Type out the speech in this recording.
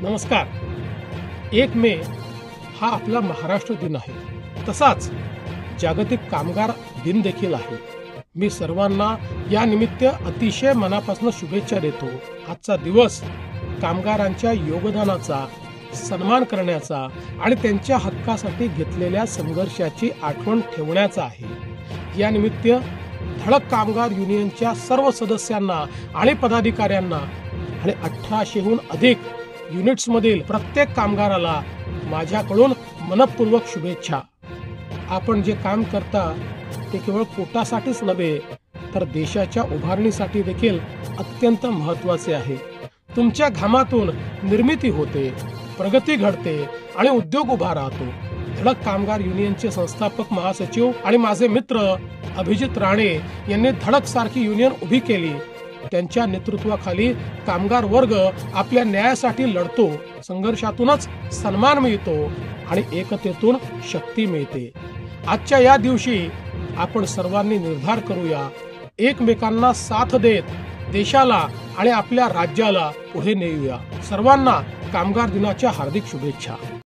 नमस्कार. 1 मे हा आपला महाराष्ट्र दिन आहे. तसाच जागतिक कामगार दिन देखील आहे. मी सर्वांना या निमित्त अतिशय मनापासून शुभेच्छा देतो. आजचा दिवस कामगारांच्या योगदानाचा सन्मान करण्याचा आणि त्यांच्या हक्कासाठी घेतलेल्या संघर्षाची आठवण ठेवण्याचा आहे. या निमित्त धडक कामगार युनियनच्या सर्व सदस्यांना आणि पदाधिकाऱ्यांना आणि 1800हून अधिक युनिट्समधील प्रत्येक कामगाराला माझ्याकडून मनपूर्वक शुभेच्छा. आपण जे काम करता ते केवळ पोटासाठीच नव्हे तर देशाच्या उभारणीसाठी देखील अत्यंत महत्त्वाचे आहे. तुमच्या घामातून निर्मिती होते, प्रगती घडते आणि उद्योग उभा राहतो. धडक कामगार युनियनचे संस्थापक महासचिव आणि माझे मित्र अभिजित राणे यांनी धडक सारखी युनियन उभी केली. त्यांच्या नेतृत्वाखाली कामगार वर्ग आपल्या न्यायासाठी लढतो. संघर्षातूनच सन्मान मिळतो आणि एकतेतून शक्ती मिळते. आजच्या या दिवशी आपण सर्वांनी निर्धार करूया, एकमेकांना साथ देत देशाला आणि आपल्या राज्याला पुढे नेऊया. सर्वांना कामगार दिनाच्या हार्दिक शुभेच्छा.